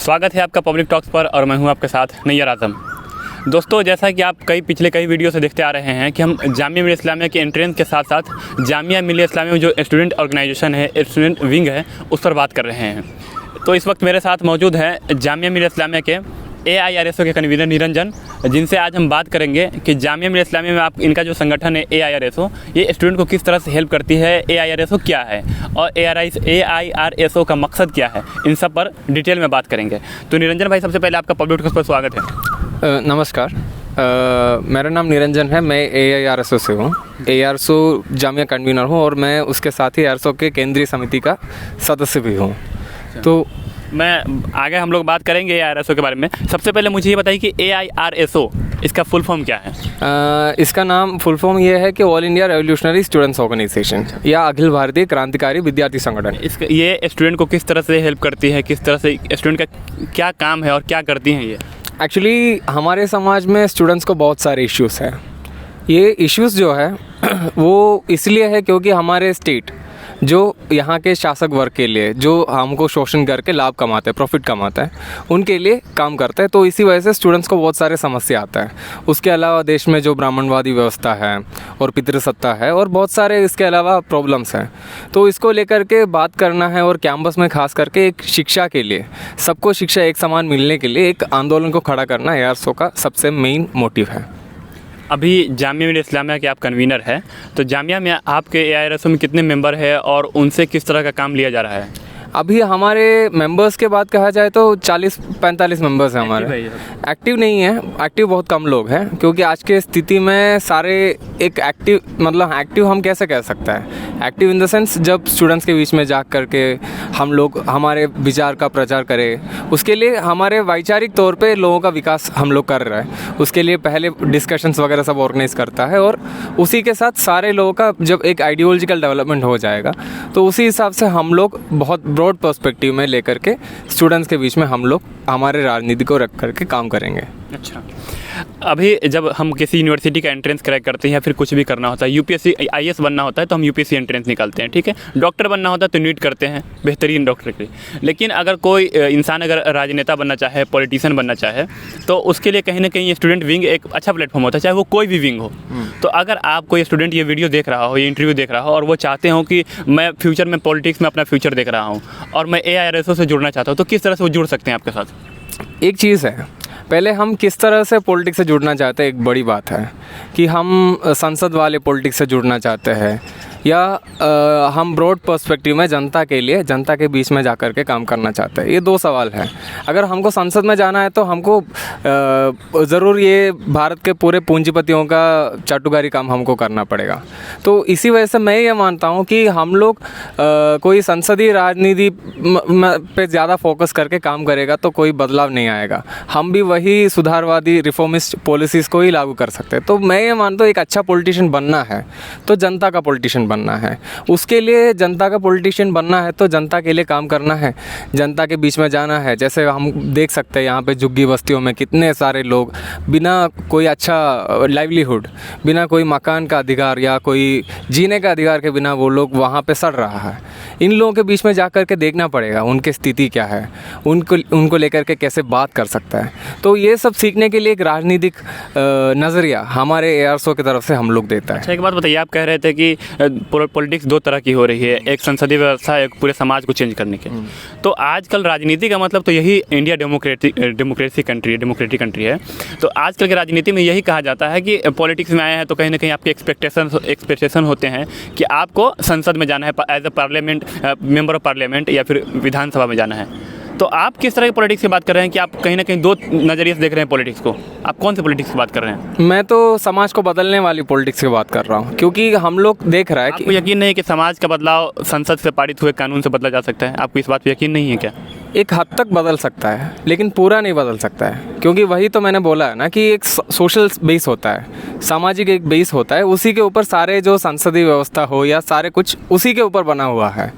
स्वागत है आपका पब्लिक टॉक्स पर और मैं हूं आपके साथ नैयर आज़म। दोस्तों, जैसा कि आप पिछले कई वीडियो से देखते आ रहे हैं कि हम जामिया मिलिया इस्लामिया के एंट्रेंस के साथ साथ जामिया मिलिया इस्लामिया में जो स्टूडेंट ऑर्गेनाइजेशन है, स्टूडेंट विंग है, उस पर बात कर रहे हैं। तो इस वक्त मेरे साथ मौजूद है जामिया मिलिया इस्लामिया के AIRSO के कन्वीनर निरंजन, जिनसे आज हम बात करेंगे कि जामिया मिलिया इस्लामिया में आप इनका जो संगठन है AIRSO, ये स्टूडेंट को किस तरह से हेल्प करती है, AIRSO क्या है और AIRSO का मकसद क्या है, इन सब पर डिटेल में बात करेंगे। तो निरंजन भाई, सबसे पहले आपका पब्लिक टॉक्स पर स्वागत है। नमस्कार, मेरा नाम निरंजन है। मैं AIRSO से हूँ। AIRSO जामिया कन्वीनर हूँ और मैं उसके साथ ही AIRSO के केंद्रीय समिति का सदस्य भी हूँ। तो मैं आगे हम लोग बात करेंगे AIRSO के बारे में। सबसे पहले मुझे ये बताइए कि AIRSO इसका फुल फॉर्म क्या है? इसका नाम फुल फॉर्म ये है कि all India revolutionary students organisation या अखिल भारतीय क्रांतिकारी विद्यार्थी संगठन। ये स्टूडेंट को किस तरह से हेल्प करती है, किस तरह से स्टूडेंट का क्या काम है और क्या करती हैं ये? एक्चुअली हमारे समाज में स्टूडेंट्स को बहुत सारे इश्यूज़ हैं। ये इश्यूज़ जो है वो इसलिए है क्योंकि हमारे स्टेट जो यहाँ के शासक वर्ग के लिए जो हमको शोषण करके लाभ कमाते हैं, प्रॉफिट कमाता है, उनके लिए काम करता है। तो इसी वजह से स्टूडेंट्स को बहुत सारे समस्या आता है। उसके अलावा देश में जो ब्राह्मणवादी व्यवस्था है और पितृसत्ता है और बहुत सारे इसके अलावा प्रॉब्लम्स हैं। तो इसको लेकर के बात करना है और कैंपस में खास करके एक शिक्षा के लिए, सबको शिक्षा एक समान मिलने के लिए एक आंदोलन को खड़ा करना AIRSO का सबसे मेन मोटिव है। अभी जामिया मिलिया इस्लामिया के आप कन्वीनर हैं, तो जामिया में आपके AIRSO में कितने मेंबर हैं और उनसे किस तरह का काम लिया जा रहा है? अभी हमारे मेंबर्स के बात कहा जाए तो 40-45 मेंबर्स हैं हमारे। एक्टिव नहीं है, एक्टिव बहुत कम लोग हैं क्योंकि आज के स्थिति में सारे एक एक्टिव, मतलब एक्टिव हम कैसे कह सकते हैं, एक्टिव इन द सेंस जब स्टूडेंट्स के बीच में जा कर के हम लोग हमारे विचार का प्रचार करें, उसके लिए हमारे वैचारिक तौर पे लोगों का विकास हम लोग कर रहे हैं। उसके लिए पहले डिस्कशंस वगैरह सब ऑर्गेनाइज करता है और उसी के साथ सारे लोगों का जब एक आइडियोलॉजिकल डेवलपमेंट हो जाएगा तो उसी हिसाब से हम लोग बहुत ब्रॉड पर्सपेक्टिव में लेकर के स्टूडेंट्स के बीच में हम लोग हमारे राजनीति को रख करके काम करेंगे। अच्छा, अभी जब हम किसी यूनिवर्सिटी का एंट्रेंस क्रैक करते हैं या फिर कुछ भी करना होता है, UPSC IAS बनना होता है तो हम UPSC एंट्रेंस निकालते हैं, ठीक है। डॉक्टर बनना होता है तो नीट करते हैं, बेहतरीन डॉक्टर के लिए। लेकिन अगर कोई इंसान अगर राजनेता बनना चाहे, पॉलिटिशियन बनना चाहे, तो उसके लिए कहीं ना कहीं स्टूडेंट विंग एक अच्छा प्लेटफॉर्म होता है, चाहे वो कोई भी विंग हो। तो अगर आप कोई स्टूडेंट ये वीडियो देख रहा हो, ये इंटरव्यू देख रहा हो और वो चाहते हो कि मैं फ्यूचर में पॉलिटिक्स में अपना फ्यूचर देख रहा हूँ और मैं AIRSO से जुड़ना चाहता हूँ, तो किस तरह से वो जुड़ सकते हैं आपके साथ? एक चीज़ है, पहले हम किस तरह से पॉलिटिक्स से जुड़ना चाहते हैं, एक बड़ी बात है कि हम संसद वाले पॉलिटिक्स से जुड़ना चाहते हैं या हम ब्रॉड पर्सपेक्टिव में जनता के लिए, जनता के बीच में जाकर के काम करना चाहते हैं। ये दो सवाल हैं। अगर हमको संसद में जाना है तो हमको ज़रूर ये भारत के पूरे पूंजीपतियों का चाटुकारी काम हमको करना पड़ेगा। तो इसी वजह से मैं ये मानता हूँ कि हम लोग कोई संसदीय राजनीति पे ज़्यादा फोकस करके काम करेगा तो कोई बदलाव नहीं आएगा। हम भी वही सुधारवादी रिफॉर्मिस्ट पॉलिसीज़ को ही लागू कर सकते हैं। तो मैं ये मानता हूँ एक अच्छा पॉलिटिशियन बनना है तो जनता का पॉलिटिशियन बनना है। उसके लिए जनता का पॉलिटिशियन बनना है तो जनता के लिए काम करना है, जनता के बीच में जाना है। जैसे हम देख सकते हैं यहाँ पे झुग्गी बस्तियों में कितने सारे लोग बिना कोई अच्छा लाइवलीहुड, बिना कोई मकान का अधिकार या कोई जीने का अधिकार के बिना वो लोग वहाँ पे सड़ रहा है। इन लोगों के बीच में जा कर के देखना पड़ेगा उनकी स्थिति क्या है, उनको लेकर के कैसे बात कर सकता है। तो ये सब सीखने के लिए एक राजनीतिक नज़रिया हमारे AIRSO की तरफ से हम लोग देता है। अच्छा, एक बात बताइए, आप कह रहे थे कि पॉलिटिक्स दो तरह की हो रही है, एक संसदीय व्यवस्था, एक पूरे समाज को चेंज करने के। तो आजकल राजनीति का मतलब तो यही इंडिया डेमोक्रेटिक कंट्री है। तो आजकल की राजनीति में यही कहा जाता है कि पॉलिटिक्स में आए हैं तो कहीं ना कहीं आपके एक्सपेक्टेशन होते हैं कि आपको संसद में जाना है, as a parliament member of parliament या फिर विधानसभा में जाना है। तो आप किस तरह की पॉलिटिक्स की बात कर रहे हैं कि आप कहीं ना कहीं दो नज़रिए से देख रहे हैं पॉलिटिक्स को? आप कौन सी पॉलिटिक्स की बात कर रहे हैं? मैं तो समाज को बदलने वाली पॉलिटिक्स की बात कर रहा हूँ क्योंकि हम लोग देख रहे हैं कि आपको यकीन नहीं है कि समाज का बदलाव संसद से पारित हुए कानून से बदला जा सकता है? आपको इस बात पर यकीन नहीं है क्या? एक हद तक बदल सकता है लेकिन पूरा नहीं बदल सकता है क्योंकि वही तो मैंने बोला है ना कि एक सोशल बेस होता है, सामाजिक एक बेस होता है, उसी के ऊपर सारे जो संसदीय व्यवस्था हो या सारे कुछ उसी के ऊपर बना हुआ है।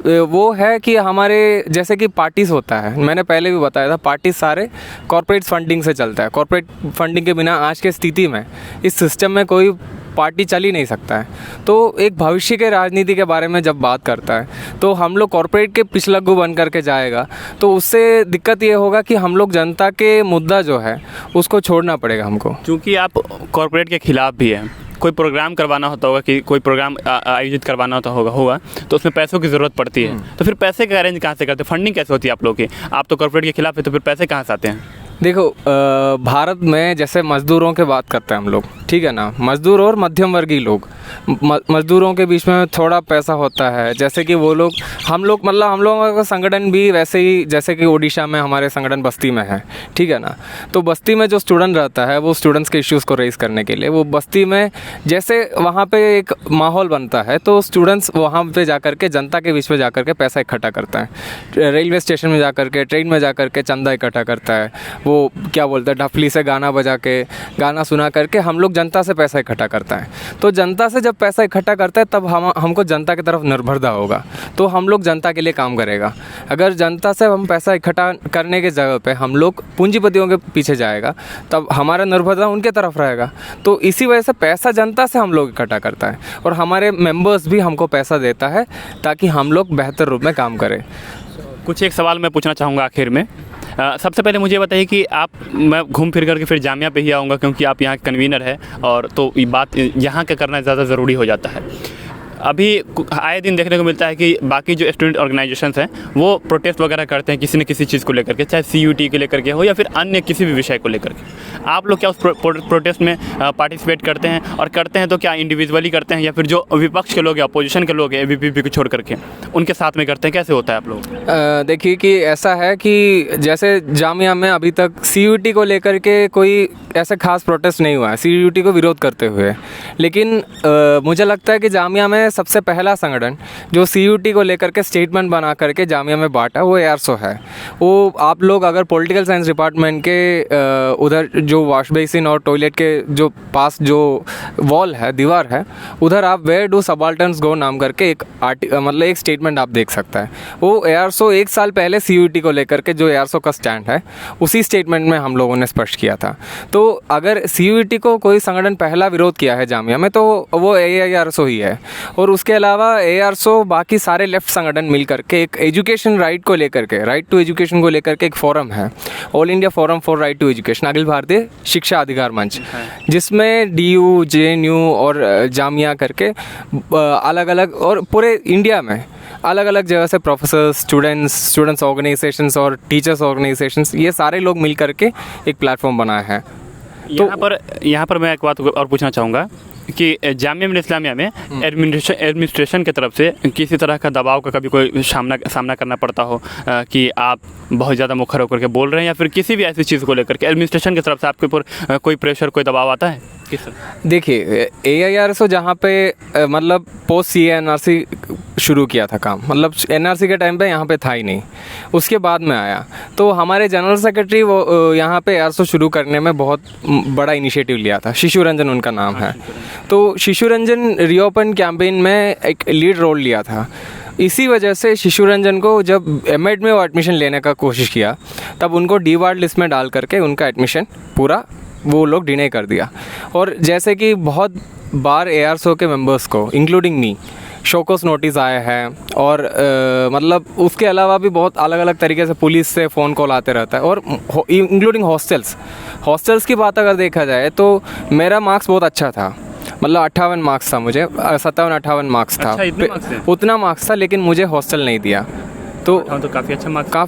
वो है कि हमारे जैसे कि पार्टीज़ होता है, मैंने पहले भी बताया था, पार्टीज सारे कॉर्पोरेट फंडिंग से चलता है। कॉर्पोरेट फंडिंग के बिना आज के स्थिति में इस सिस्टम में कोई पार्टी चल ही नहीं सकता है। तो एक भविष्य के राजनीति के बारे में जब बात करता है तो हम लोग कॉर्पोरेट के पिछलग्गू बन करके जाएगा, तो उससे दिक्कत ये होगा कि हम लोग जनता के मुद्दा जो है उसको छोड़ना पड़ेगा हमको। क्योंकि आप कॉर्पोरेट के खिलाफ भी हैं, कोई प्रोग्राम करवाना होता होगा कि कोई प्रोग्राम आयोजित करवाना होगा तो उसमें पैसों की ज़रूरत पड़ती है, तो फिर पैसे का अरेंज कहाँ से करते हैं, फंडिंग कैसे होती है आप लोगों की? आप तो कॉर्पोरेट के खिलाफ है, तो फिर पैसे कहाँ से आते हैं? देखो भारत में जैसे मज़दूरों के बात करते हैं हम लोग, ठीक है ना, मज़दूर और मध्यम वर्गीय लोग, मज़दूरों के बीच में थोड़ा पैसा होता है। जैसे कि वो लोग हम लोगों का संगठन भी वैसे ही, जैसे कि ओडिशा में हमारे संगठन बस्ती में है, ठीक है ना। तो बस्ती में जो स्टूडेंट रहता है वो स्टूडेंट्स के इश्यूज़ को रेज़ करने के लिए, वो बस्ती में जैसे वहाँ पे एक माहौल बनता है तो स्टूडेंट्स वहाँ पे जाकर के जनता के बीच में जाकर के पैसा इकट्ठा करता है। रेलवे स्टेशन में जाकर के, ट्रेन में जाकर के चंदा इकट्ठा करता है, वो क्या बोलते हैं, ढफली से गाना बजा के, गाना सुना करके हम लोग जनता से पैसा इकट्ठा करता है। तो जनता से जब पैसा इकट्ठा करता है तब हमको जनता की तरफ निर्भरता होगा, तो हम लोग जनता के लिए काम करेगा। अगर जनता से हम पैसा इकट्ठा करने के जगह पे हम लोग पूंजीपतियों के पीछे जाएगा तब हमारा निर्भरता उनके तरफ रहेगा। तो इसी वजह से पैसा जनता से हम लोग इकट्ठा करता है और हमारे मेंबर्स भी हमको पैसा देता है ताकि हम लोग बेहतर रूप में काम करें। कुछ एक सवाल मैं पूछना चाहूँगा आखिर में। सबसे पहले मुझे बताइए कि मैं घूम फिर करके फिर जामिया पे ही आऊँगा क्योंकि आप यहाँ कन्वीनर है, और तो ये बात यहाँ का करना ज़्यादा ज़रूरी हो जाता है। अभी आए दिन देखने को मिलता है कि बाकी जो स्टूडेंट ऑर्गेनाइजेशंस हैं वो प्रोटेस्ट वगैरह करते हैं किसी न किसी चीज़ को लेकर के, चाहे CUT को लेकर के हो या फिर अन्य किसी भी विषय को लेकर के। आप लोग क्या उस प्रोटेस्ट में पार्टिसिपेट करते हैं, और करते हैं तो क्या इंडिविजुअली करते हैं या फिर जो विपक्ष के लोग हैं, अपोजिशन के लोग हैं, ABVP को छोड़ करके उनके साथ में करते हैं? कैसे होता है आप लोग? देखिए कि ऐसा है कि जैसे जामिया में अभी तक CUT को लेकर के कोई ऐसा खास प्रोटेस्ट नहीं हुआ है, CUT को विरोध करते हुए। लेकिन मुझे लगता है कि जामिया में सबसे पहला संगठन जो CUT को लेकर के स्टेटमेंट बना करके जामिया में बांटा वो ARSO है। वो आप लोग अगर पॉलिटिकल साइंस डिपार्टमेंट के उधर जो वॉश बेसिन और टॉयलेट के जो पास जो वॉल है, दीवार है, उधर आप वेयर डू सबाल्टर्न्स गो नाम करके एक स्टेटमेंट आप देख सकता है। वो ARSO 1 साल पहले CUT को लेकर के जो ARSO का स्टैंड है उसी स्टेटमेंट में हम लोगों ने स्पष्ट किया था। तो अगर CUT को कोई संगठन पहला विरोध किया है जामिया में तो वो ARSO ही है। और उसके अलावा ARSO बाकी सारे लेफ्ट संगठन मिल करके एक एजुकेशन राइट को लेकर के, राइट टू एजुकेशन को लेकर के एक फोरम है, all India forum for right to education, Akhil Bharatiya Shiksha अधिकार मंच, जिसमें DU, JNU और जामिया करके अलग अलग और पूरे इंडिया में अलग अलग जगह से प्रोफेसर, स्टूडेंट्स ऑर्गेनाइजेशंस और टीचर्स ऑर्गेनाइजेशंस, ये सारे लोग मिल करके एक प्लेटफॉर्म बनाया है। यहाँ पर मैं एक बात और पूछना चाहूँगा कि जामिया मिल्लिया इस्लामिया में एडमिनिस्ट्रेशन की तरफ से किसी तरह का दबाव का कभी कोई सामना करना पड़ता हो कि आप बहुत ज़्यादा मुखर होकर के बोल रहे हैं, या फिर किसी भी ऐसी चीज़ को लेकर के एडमिनिस्ट्रेशन की तरफ से आपके ऊपर कोई प्रेशर, कोई दबाव आता है? देखिए ARSO जहाँ पे मतलब पोस्ट CA-NRC शुरू किया था काम, मतलब NRC के टाइम पे यहाँ पे था ही नहीं, उसके बाद में आया। तो हमारे जनरल सेक्रेटरी वो यहाँ पे ARSO शुरू करने में बहुत बड़ा इनिशिएटिव लिया था, शिशु रंजन उनका नाम है। तो शिशु रंजन रीओपन कैंपेन में एक लीड रोल लिया था। इसी वजह से शिशु रंजन को जब M.Ed में वो एडमिशन लेने का कोशिश किया तब उनको D-Ward लिस्ट में डाल करके उनका एडमिशन पूरा वो लोग डिनाई कर दिया। और जैसे कि बहुत बार ARSO के मेंबर्स को इंक्लूडिंग मी शोकॉस नोटिस आए हैं, और मतलब उसके अलावा भी बहुत अलग अलग तरीके से पुलिस से फ़ोन कॉल आते रहता है, और इंक्लूडिंग हॉस्टल्स की बात अगर देखा जाए तो मेरा मार्क्स बहुत अच्छा था, मतलब 58 मार्क्स था, मुझे 57-58 मार्क्स था। अच्छा, उतना मार्क्स था, लेकिन मुझे हॉस्टल नहीं दिया। तो काफ़ी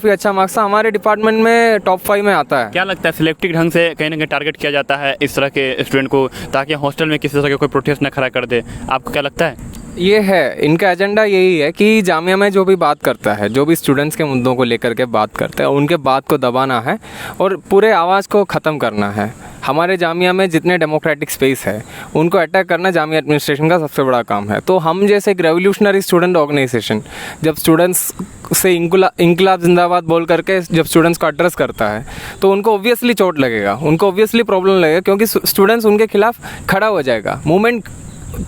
अच्छा मार्क्स था, हमारे डिपार्टमेंट में टॉप 5 में आता है। क्या लगता है सिलेक्टिव ढंग से कहीं ना कहीं टारगेट किया जाता है इस तरह के स्टूडेंट को, ताकि हॉस्टल में किसी तरह का कोई प्रोटेस्ट ना खड़ा कर दे? आपको क्या लगता है? ये है, इनका एजेंडा यही है कि जामिया में जो भी बात करता है, जो भी स्टूडेंट्स के मुद्दों को लेकर के बात करता है, उनके बात को दबाना है और पूरे आवाज़ को ख़त्म करना है। हमारे जामिया में जितने डेमोक्रेटिक स्पेस है उनको अटैक करना जामिया एडमिनिस्ट्रेशन का सबसे बड़ा काम है। तो हम जैसे एक रेवोल्यूशनरी स्टूडेंट ऑर्गेनाइजेशन जब स्टूडेंट्स से इंकलाब जिंदाबाद बोल करके जब स्टूडेंट्स को एड्रेस करता है तो उनको ऑब्वियसली चोट लगेगा, उनको ऑब्वियसली प्रॉब्लम लगेगा, क्योंकि स्टूडेंट्स उनके खिलाफ खड़ा हो जाएगा, मूवमेंट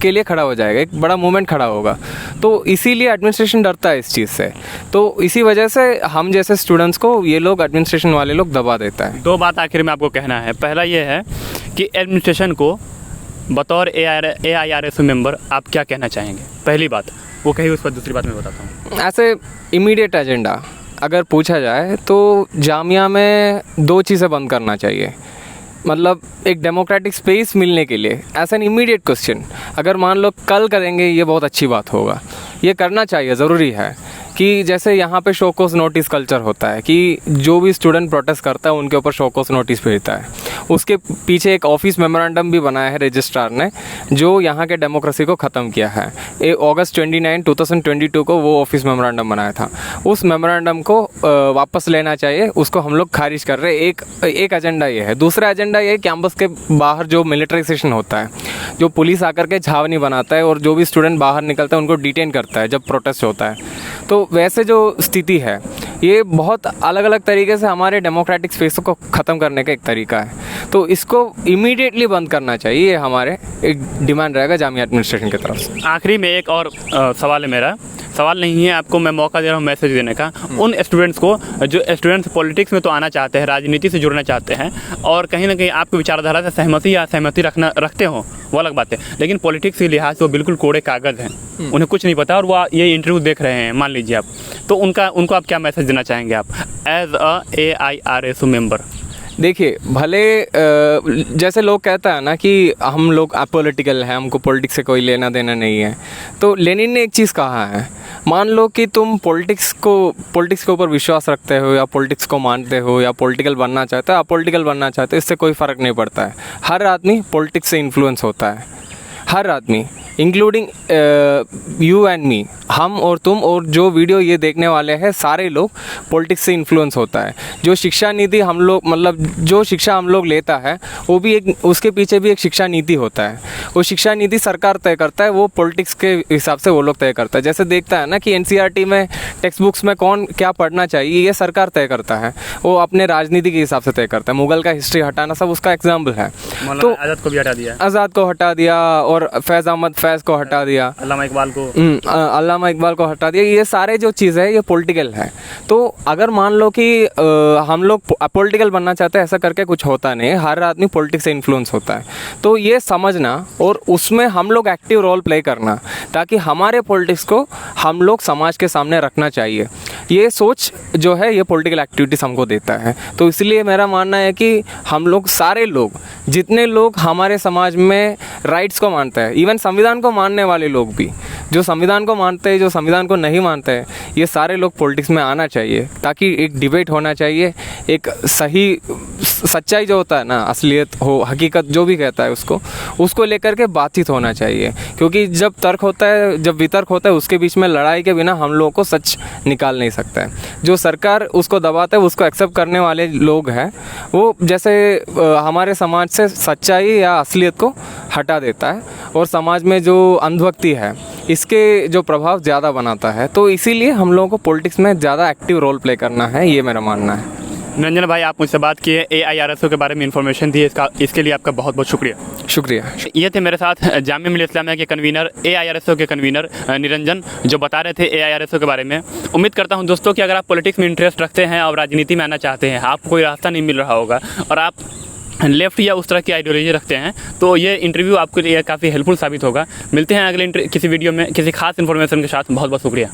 के लिए खड़ा हो जाएगा, एक बड़ा मूवमेंट खड़ा होगा। तो इसीलिए एडमिनिस्ट्रेशन डरता है इस चीज़ से। तो इसी वजह से हम जैसे स्टूडेंट्स को ये लोग एडमिनिस्ट्रेशन वाले लोग दबा देता है। 2 बात आखिर में आपको कहना है। पहला ये है कि एडमिनिस्ट्रेशन को बतौर AIRSO मेंबर आप क्या कहना चाहेंगे? पहली बात वो कही, उस पर दूसरी बात मैं बताता हूँ। ऐसे इमीडिएट एजेंडा अगर पूछा जाए तो जामिया में 2 चीज़ें बंद करना चाहिए। मतलब एक डेमोक्रेटिक स्पेस मिलने के लिए एज एन इमीडिएट क्वेश्चन, अगर मान लो कल करेंगे ये बहुत अच्छी बात होगा, ये करना चाहिए, ज़रूरी है कि जैसे यहाँ पे शोकोस नोटिस कल्चर होता है कि जो भी स्टूडेंट प्रोटेस्ट करता है उनके ऊपर शोकोस नोटिस भेजता है। उसके पीछे एक ऑफिस मेमोरेंडम भी बनाया है रजिस्ट्रार ने, जो यहाँ के डेमोक्रेसी को ख़त्म किया है। अगस्त 29, 2022 को वो ऑफिस मेमोरेंडम बनाया था। उस मेमोरेंडम को वापस लेना चाहिए, उसको हम लोग खारिज कर रहे हैं। एक एजेंडा ये है। दूसरा एजेंडा ये कैंपस के बाहर जो मिलिट्राइजेशन होता है, जो पुलिस आकर के छावनी बनाता है और जो भी स्टूडेंट बाहर निकलता है उनको डिटेन करता है जब प्रोटेस्ट होता है। तो वैसे जो स्थिति है ये बहुत अलग अलग तरीके से हमारे डेमोक्रेटिक स्पेस को ख़त्म करने का एक तरीका है। तो इसको इमीडिएटली बंद करना चाहिए, ये हमारे एक डिमांड रहेगा जामिया एडमिनिस्ट्रेशन की तरफ से। आखिरी में एक और सवाल है मेरा। सवाल नहीं है, आपको मैं मौका दे रहा हूँ मैसेज देने का उन स्टूडेंट्स को जो स्टूडेंट्स पॉलिटिक्स में तो आना चाहते हैं, राजनीति से जुड़ना चाहते हैं और कहीं ना कहीं आपकी विचारधारा से सहमति या असहमति रखते हो, वो अलग बात है, लेकिन पॉलिटिक्स के लिहाज से वो बिल्कुल कोरे कागज़ हैं, उन्हें कुछ नहीं पता और वो ये इंटरव्यू देख रहे हैं मान लीजिए आप, तो उनको आप क्या मैसेज देना चाहेंगे आप एज AIRSO मेंबर? देखिए, भले जैसे लोग कहता है ना कि हम लोग अपॉलिटिकल हैं, हमको पॉलिटिक्स से कोई लेना देना नहीं है, तो लेनिन ने एक चीज़ कहा है, मान लो कि तुम पॉलिटिक्स के ऊपर विश्वास रखते हो या पॉलिटिक्स को मानते हो या पॉलिटिकल बनना चाहते हो, अपॉलिटिकल बनना चाहते हो, इससे कोई फ़र्क नहीं पड़ता है। हर आदमी पॉलिटिक्स से इन्फ्लुएंस होता है, हर आदमी, इंक्लूडिंग यू एंड मी, हम और तुम और जो वीडियो ये देखने वाले हैं, सारे लोग पॉलिटिक्स से इन्फ्लुएंस होता है। जो शिक्षा नीति हम लोग, मतलब जो शिक्षा हम लोग लेता है वो भी एक, उसके पीछे भी एक शिक्षा नीति होता है। वो शिक्षा नीति सरकार तय करता है, वो पॉलिटिक्स के हिसाब से वो लोग तय करता है। जैसे देखता है ना कि NCERT में टेक्स्ट बुक्स में कौन क्या पढ़ना चाहिए, ये सरकार तय करता है, वो अपने राजनीति के हिसाब से तय करता है। मुगल का हिस्ट्री हटाना सब उसका एग्जाम्पल है। तो आज़ाद को भी हटा दिया, आज़ाद को हटा दिया और फैज़ को हटा दिया, अल्लामा इकबाल को हटा दिया। ये सारे जो चीज़ है ये पॉलिटिकल है। तो अगर मान लो कि हम लोग पॉलिटिकल बनना चाहते हैं, ऐसा करके कुछ होता नहीं, हर आदमी पॉलिटिक्स से इन्फ्लुएंस होता है। तो ये समझना और उसमें हम लोग एक्टिव रोल प्ले करना, ताकि हमारे पॉलिटिक्स को हम लोग समाज के सामने रखना चाहिए। ये सोच जो है ये पॉलिटिकल एक्टिविटीज़ हमको देता है। तो इसलिए मेरा मानना है कि हम लोग सारे लोग, जितने लोग हमारे समाज में राइट्स को मानते हैं, इवन संविधान को मानने वाले लोग भी, जो संविधान को मानते हैं, जो संविधान को नहीं मानते हैं, ये सारे लोग पॉलिटिक्स में आना चाहिए, ताकि एक डिबेट होना चाहिए, एक सही सच्चाई जो होता है ना, असलियत हो, हकीकत जो भी कहता है उसको लेकर के बातचीत होना चाहिए। क्योंकि जब तर्क होता है, जब वितर्क होता है, उसके बीच में लड़ाई के बिना हम लोगों को सच निकाल नहीं सकता है। जो सरकार उसको दबाता है, उसको एक्सेप्ट करने वाले लोग हैं, वो जैसे हमारे समाज से सच्चाई या असलियत को हटा देता है और समाज में जो अंधभक्ति है इसके जो प्रभाव ज़्यादा बनाता है। तो इसीलिए हम लोगों को पॉलिटिक्स में ज़्यादा एक्टिव रोल प्ले करना है, ये मेरा मानना है। निरंजन भाई, आप मुझसे बात किए, AIRSO के बारे में इन्फॉर्मेशन दी, इसके लिए आपका बहुत बहुत शुक्रिया। ये थे मेरे साथ जामिया मिलिया इस्लामिया के कन्वीनर, AIRSO के कन्वीनर निरंजन, जो बता रहे थे AIRSO के बारे में। उम्मीद करता हूँ दोस्तों कि अगर आप पॉलिटिक्स में इंटरेस्ट रखते हैं और राजनीति में आना चाहते हैं, आपको कोई रास्ता नहीं मिल रहा होगा और आप लेफ्ट या उस तरह की आइडियोलॉजी रखते हैं, तो ये इंटरव्यू आपके लिए काफ़ी हेल्पफुल साबित होगा। मिलते हैं अगले किसी वीडियो में किसी खास इन्फॉर्मेशन के साथ। बहुत बहुत शुक्रिया।